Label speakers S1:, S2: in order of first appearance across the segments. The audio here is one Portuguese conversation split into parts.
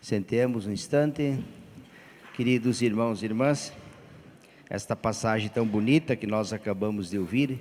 S1: Sentemos um instante. Queridos irmãos e irmãs, esta passagem tão bonita que nós acabamos de ouvir,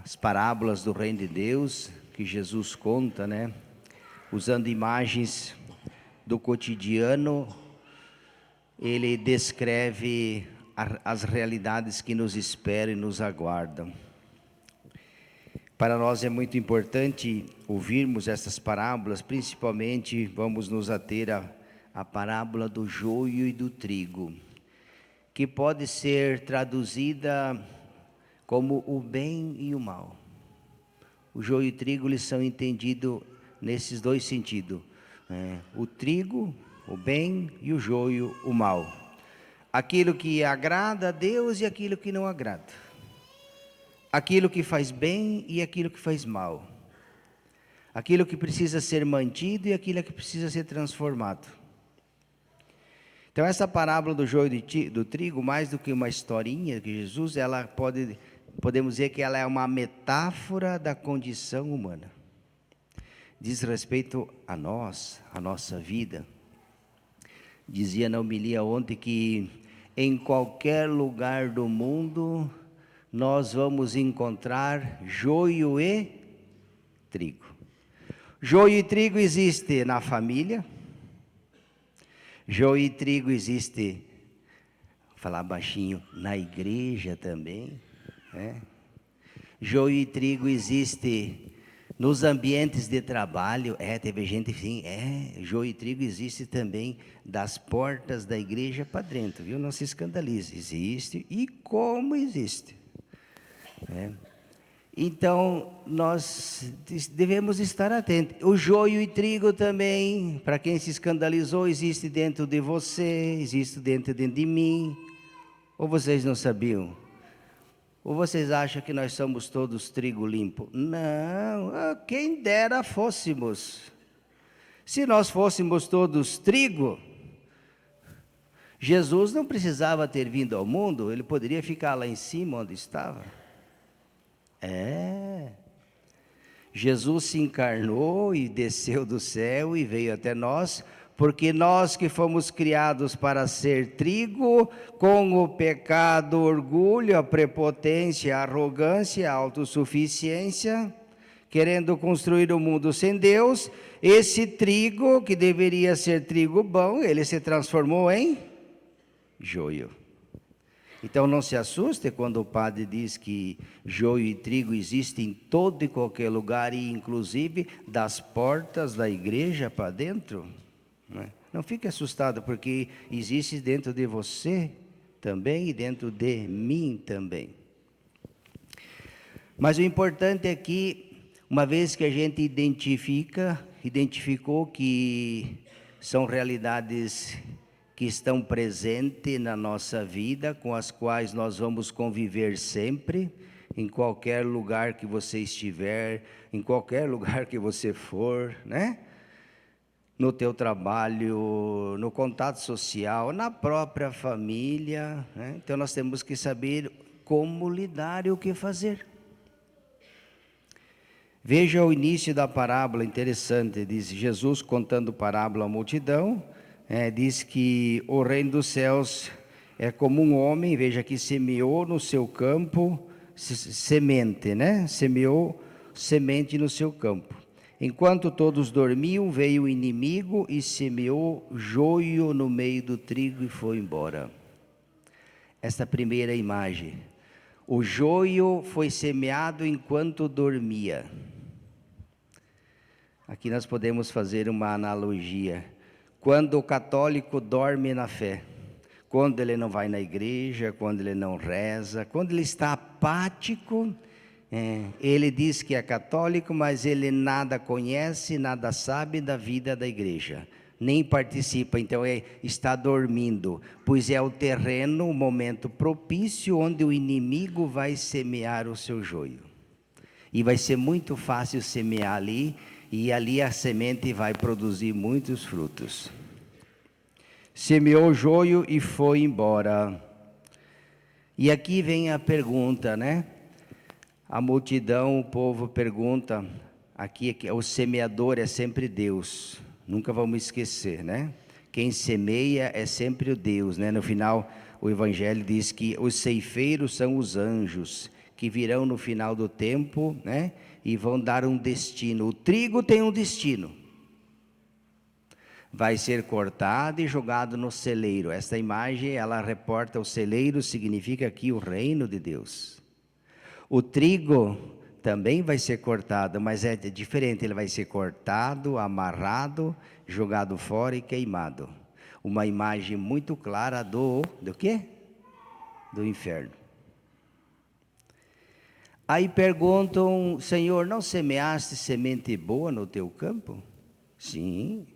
S1: as parábolas do reino de Deus, que Jesus conta, né? Usando imagens do cotidiano, ele descreve as realidades que nos esperam e nos aguardam. Para nós é muito importante ouvirmos essas parábolas, principalmente vamos nos ater à parábola do joio e do trigo, que pode ser traduzida como o bem e o mal. O joio e o trigo eles são entendidos nesses dois sentidos, o trigo, o bem, e o joio, o mal. Aquilo que agrada a Deus e aquilo que não agrada. Aquilo que faz bem e aquilo que faz mal. Aquilo que precisa ser mantido e aquilo que precisa ser transformado. Então essa parábola do joio e do trigo, mais do que uma historinha de Jesus, podemos dizer que ela é uma metáfora da condição humana. Diz respeito a nós, a nossa vida. Dizia na homilia ontem que em qualquer lugar do mundo nós vamos encontrar joio e trigo. Joio e trigo existe na família. Joio e trigo existe, vou falar baixinho, na igreja também. Joio e trigo existe nos ambientes de trabalho. Teve gente assim, joio e trigo existe também das portas da igreja para dentro, viu? Não se escandalize, existe e como existe. Então nós devemos estar atentos. O joio e trigo também, para quem se escandalizou, existe dentro de você, existe dentro de mim. Ou vocês não sabiam? Ou vocês acham que nós somos todos trigo limpo? Não, quem dera fôssemos. Se nós fôssemos todos trigo, Jesus não precisava ter vindo ao mundo, ele poderia ficar lá em cima onde estava. Jesus se encarnou e desceu do céu e veio até nós, porque nós que fomos criados para ser trigo, com o pecado, o orgulho, a prepotência, a arrogância, a autossuficiência, querendo construir um mundo sem Deus, esse trigo, que deveria ser trigo bom, ele se transformou em joio. Então não se assuste quando o padre diz que joio e trigo existem em todo e qualquer lugar, e inclusive das portas da igreja para dentro. Não fique assustado, porque existe dentro de você também e dentro de mim também. Mas o importante é que, uma vez que a gente identificou que são realidades que estão presentes na nossa vida, com as quais nós vamos conviver sempre, em qualquer lugar que você estiver, em qualquer lugar que você for, no teu trabalho, no contato social, na própria família, Então nós temos que saber como lidar e o que fazer. Veja o início da parábola, interessante, diz Jesus contando parábola à multidão. Diz que o reino dos céus é como um homem, veja que semeou no seu campo semente, Semeou semente no seu campo. Enquanto todos dormiam, veio o inimigo e semeou joio no meio do trigo e foi embora. Esta primeira imagem. O joio foi semeado enquanto dormia. Aqui nós podemos fazer uma analogia. Quando o católico dorme na fé, quando ele não vai na igreja, quando ele não reza, quando ele está apático, ele diz que é católico, mas ele nada conhece, nada sabe da vida da igreja, nem participa, então está dormindo, pois é o terreno, o momento propício onde o inimigo vai semear o seu joio. E vai ser muito fácil semear ali, e ali a semente vai produzir muitos frutos. Semeou o joio e foi embora. E aqui vem a pergunta, A multidão, o povo pergunta, aqui o semeador é sempre Deus, Nunca vamos esquecer, né? Quem semeia é sempre o Deus, né? No final, o Evangelho diz que os ceifeiros são os anjos, que virão no final do tempo, né? E vão dar um destino. O trigo tem um destino. Vai ser cortado e jogado no celeiro. Esta imagem, ela reporta o celeiro, significa aqui o reino de Deus. O trigo também vai ser cortado, mas é diferente. Ele vai ser cortado, amarrado, jogado fora e queimado. Uma imagem muito clara do quê? Do inferno. Aí perguntam, Senhor, não semeaste semente boa no teu campo? Sim.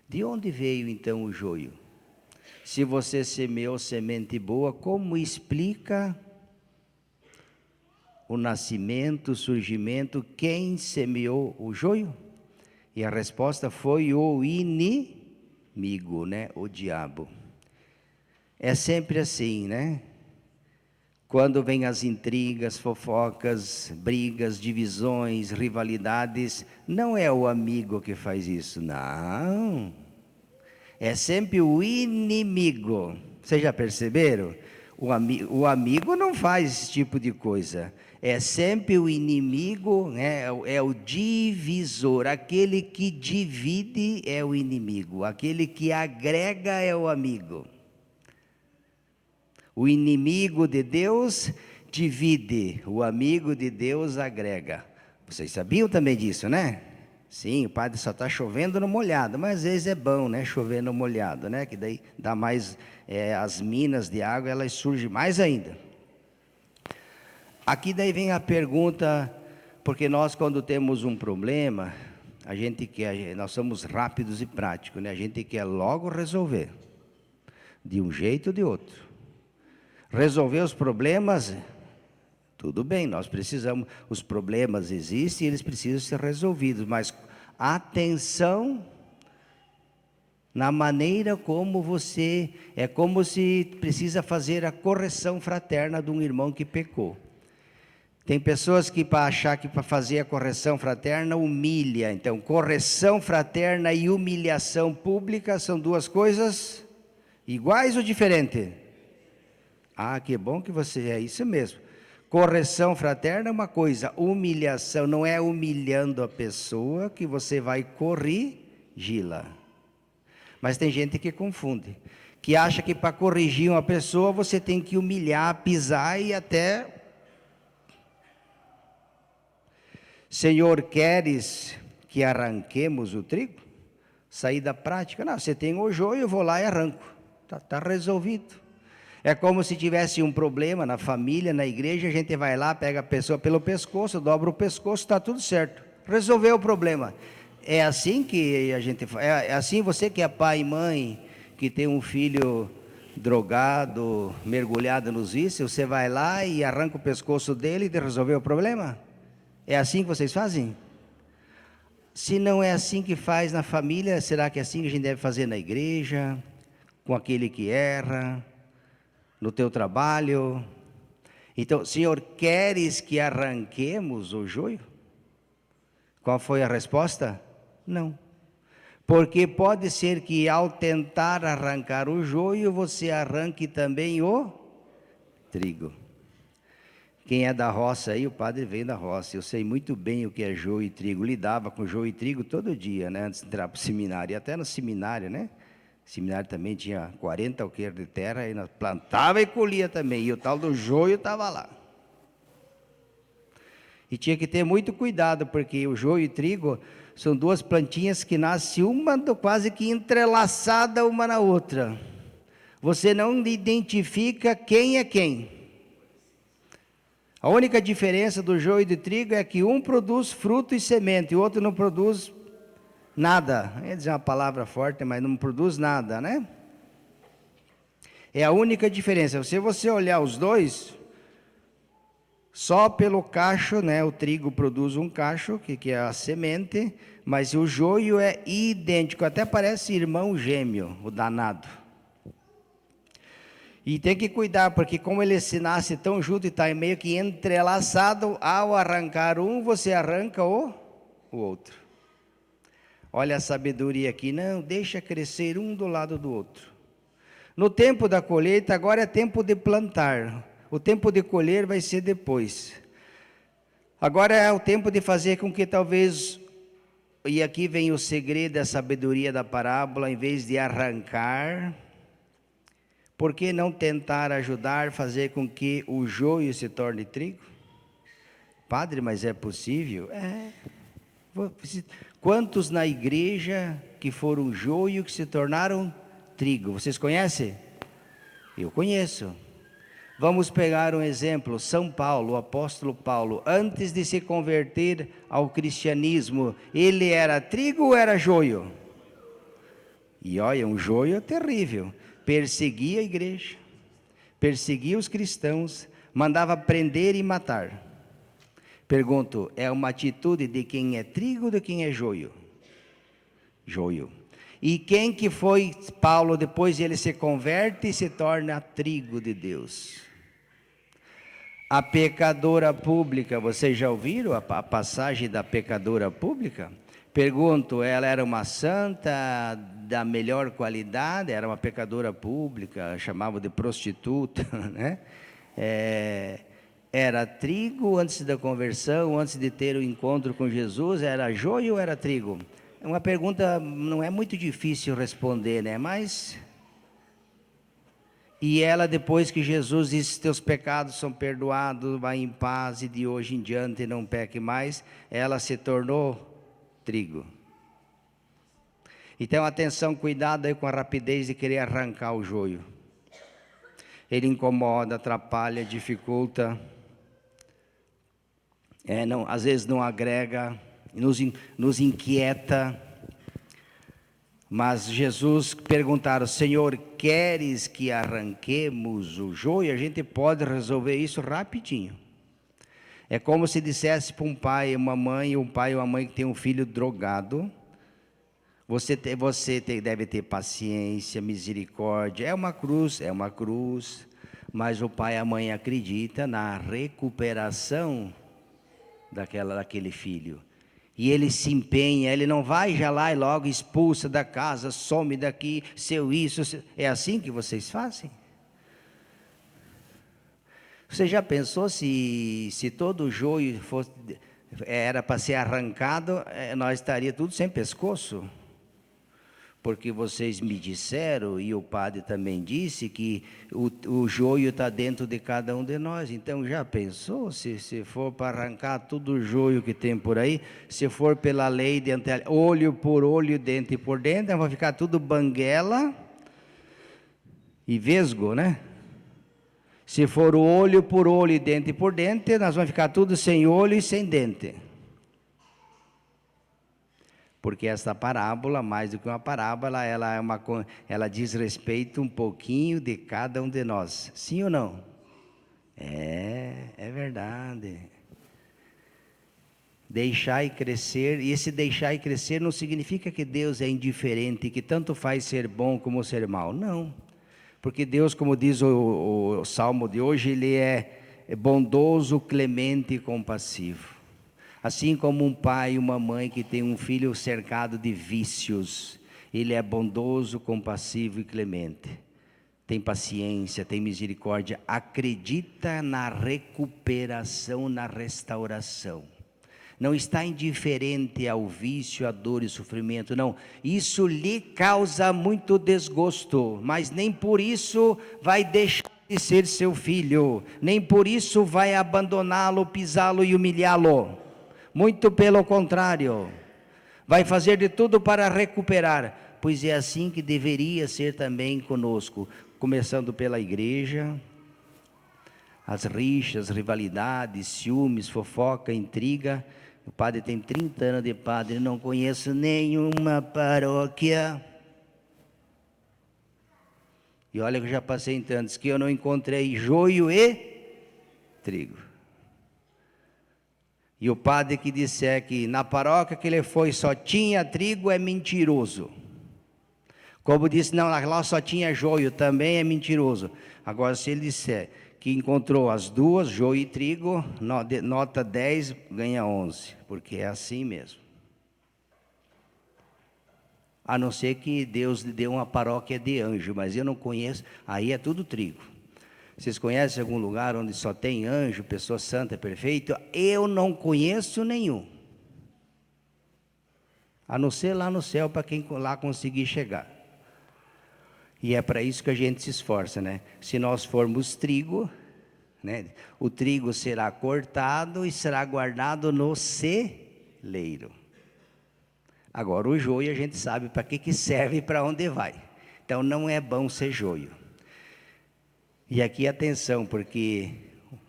S1: De onde veio então o joio? Se você semeou semente boa, como explica o nascimento, o surgimento? Quem semeou o joio? E a resposta foi o inimigo, né? O diabo. É sempre assim, né? Quando vem as intrigas, fofocas, brigas, divisões, rivalidades, não é o amigo que faz isso, não. É sempre o inimigo. Vocês já perceberam? O amigo não faz esse tipo de coisa. É sempre o inimigo, né? É o divisor. Aquele que divide é o inimigo. Aquele que agrega é o amigo. O inimigo de Deus divide, o amigo de Deus agrega. Vocês sabiam também disso, né? Sim, o padre só está chovendo no molhado, mas às vezes é bom, né? Chover no molhado, né? Que daí dá mais, as minas de água, elas surgem mais ainda. Aqui daí vem a pergunta, porque nós quando temos um problema, nós somos rápidos e práticos, né? A gente quer logo resolver, de um jeito ou de outro. Resolver os problemas, tudo bem, nós precisamos, os problemas existem e eles precisam ser resolvidos, mas atenção na maneira como é como se precisa fazer a correção fraterna de um irmão que pecou. Tem pessoas que para achar que para fazer a correção fraterna humilha, então correção fraterna e humilhação pública são duas coisas iguais ou diferentes? Ah, que bom que você é isso mesmo. Correção fraterna é uma coisa, humilhação não é humilhando a pessoa que você vai corrigi-la. Mas tem gente que confunde, que acha que para corrigir uma pessoa você tem que humilhar, pisar e até... Senhor, queres que arranquemos o trigo? Saída prática, não, você tem o joio, eu vou lá e arranco. Está resolvido. É como se tivesse um problema na família, na igreja, a gente vai lá, pega a pessoa pelo pescoço, dobra o pescoço, está tudo certo. Resolveu o problema. É assim que a gente faz. É assim você que é pai e mãe, que tem um filho drogado, mergulhado nos vícios, você vai lá e arranca o pescoço dele e resolveu o problema? É assim que vocês fazem? Se não é assim que faz na família, será que é assim que a gente deve fazer na igreja, com aquele que erra, no teu trabalho? Então, Senhor, queres que arranquemos o joio? Qual foi a resposta? Não. Porque pode ser que ao tentar arrancar o joio, você arranque também o trigo. Quem é da roça aí, o padre vem da roça. Eu sei muito bem o que é joio e trigo. Lidava com joio e trigo todo dia, né? Antes de entrar para o seminário. E até no seminário, né? O seminário também tinha 40 alqueires de terra, e nós plantava e colhia também, e o tal do joio estava lá. E tinha que ter muito cuidado, porque o joio e trigo são duas plantinhas que nascem uma quase que entrelaçada uma na outra. Você não identifica quem é quem. A única diferença do joio e do trigo é que um produz fruto e semente, o outro não produz nada. Eu ia dizer uma palavra forte, mas não produz nada, né? É a única diferença. Se você olhar os dois, só pelo cacho, né? O trigo produz um cacho, que é a semente, mas o joio é idêntico, até parece irmão gêmeo, o danado. E tem que cuidar, porque como ele se nasce tão junto e está meio que entrelaçado, ao arrancar um, você arranca o outro. Olha a sabedoria aqui, não, deixa crescer um do lado do outro. No tempo da colheita, agora é tempo de plantar. O tempo de colher vai ser depois. Agora é o tempo de fazer com que talvez, e aqui vem o segredo, a sabedoria da parábola, em vez de arrancar, por que não tentar ajudar, fazer com que o joio se torne trigo? Padre, mas é possível? É. Quantos na igreja que foram joio que se tornaram trigo? Vocês conhecem? Eu conheço. Vamos pegar um exemplo, São Paulo, o apóstolo Paulo, antes de se converter ao cristianismo, ele era trigo ou era joio? E olha, um joio terrível, perseguia a igreja, perseguia os cristãos, mandava prender e matar. Pergunto, é uma atitude de quem é trigo ou de quem é joio? Joio. E quem que foi Paulo depois ele se converte e se torna trigo de Deus? A pecadora pública, vocês já ouviram a passagem da pecadora pública? Pergunto, ela era uma santa da melhor qualidade, era uma pecadora pública, chamavam de prostituta, né? Era trigo antes da conversão, antes de ter o encontro com Jesus, era joio ou era trigo? É uma pergunta, não é muito difícil responder, né? Mas... E ela, depois que Jesus disse, teus pecados são perdoados, vai em paz e de hoje em diante não peque mais, ela se tornou trigo. Então, atenção, cuidado aí com a rapidez de querer arrancar o joio. Ele incomoda, atrapalha, dificulta, às vezes não agrega, nos inquieta. Mas Jesus perguntaram, Senhor, queres que arranquemos o joio? A gente pode resolver isso rapidinho. É como se dissesse para um pai e uma mãe, um pai e uma mãe que tem um filho drogado, você deve ter paciência, misericórdia, é uma cruz, mas o pai e a mãe acreditam na recuperação daquele filho. E ele se empenha, ele não vai já lá e logo expulsa da casa, some daqui, é assim que vocês fazem? Você já pensou se todo o joio era para ser arrancado, nós estaríamos tudo sem pescoço? Porque vocês me disseram, e o padre também disse, que o joio está dentro de cada um de nós. Então, já pensou, se for para arrancar todo o joio que tem por aí, se for pela lei de olho por olho, dente por dente, vai ficar tudo banguela e vesgo, né? Se for olho por olho e dente por dente, nós vamos ficar tudo sem olho e sem dente. Porque essa parábola, mais do que uma parábola, ela diz respeito um pouquinho de cada um de nós. Sim ou não? É verdade. Deixar e crescer, e esse deixar e crescer não significa que Deus é indiferente, que tanto faz ser bom como ser mal. Não. Porque Deus, como diz o Salmo de hoje, Ele é bondoso, clemente e compassivo. Assim como um pai e uma mãe que tem um filho cercado de vícios, ele é bondoso, compassivo e clemente. Tem paciência, tem misericórdia, acredita na recuperação, na restauração. Não está indiferente ao vício, à dor e sofrimento, não. Isso lhe causa muito desgosto, mas nem por isso vai deixar de ser seu filho, nem por isso vai abandoná-lo, pisá-lo e humilhá-lo. Muito pelo contrário, vai fazer de tudo para recuperar, pois é assim que deveria ser também conosco, começando pela igreja. As rixas, rivalidades, ciúmes, fofoca, intriga. O padre tem 30 anos de padre, não conheço nenhuma paróquia. E olha que eu já passei em tantos, que eu não encontrei joio e trigo. E o padre que disser que na paróquia que ele foi só tinha trigo é mentiroso. Como disse, não, lá só tinha joio, também é mentiroso. Agora, se ele disser que encontrou as duas, joio e trigo, nota 10, ganha 11, porque é assim mesmo. A não ser que Deus lhe dê uma paróquia de anjo, mas eu não conheço, aí é tudo trigo. Vocês conhecem algum lugar onde só tem anjo, pessoa santa, perfeita? Eu não conheço nenhum. A não ser lá no céu, para quem lá conseguir chegar. E é para isso que a gente se esforça, né? Se nós formos trigo, né? O trigo será cortado e será guardado no celeiro. Agora o joio a gente sabe para que serve e para onde vai. Então não é bom ser joio. E aqui atenção, porque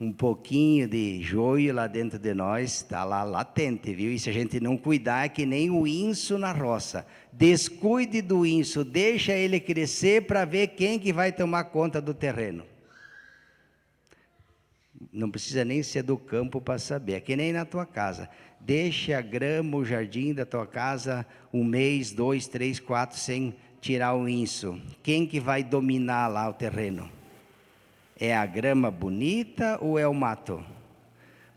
S1: um pouquinho de joio lá dentro de nós está lá latente, viu? E se a gente não cuidar, é que nem o inso na roça. Descuide do inso, deixa ele crescer para ver quem que vai tomar conta do terreno. Não precisa nem ser do campo para saber, é que nem na tua casa. Deixa a grama, o jardim da tua casa, 1 mês, 2, 3, 4, sem tirar o inso. Quem que vai dominar lá o terreno? É a grama bonita ou é o mato?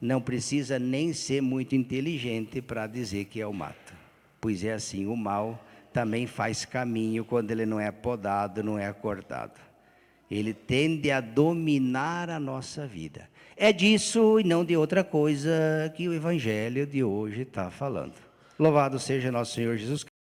S1: Não precisa nem ser muito inteligente para dizer que é o mato. Pois é assim, o mal também faz caminho quando ele não é podado, não é cortado. Ele tende a dominar a nossa vida. É disso e não de outra coisa que o Evangelho de hoje está falando. Louvado seja nosso Senhor Jesus Cristo.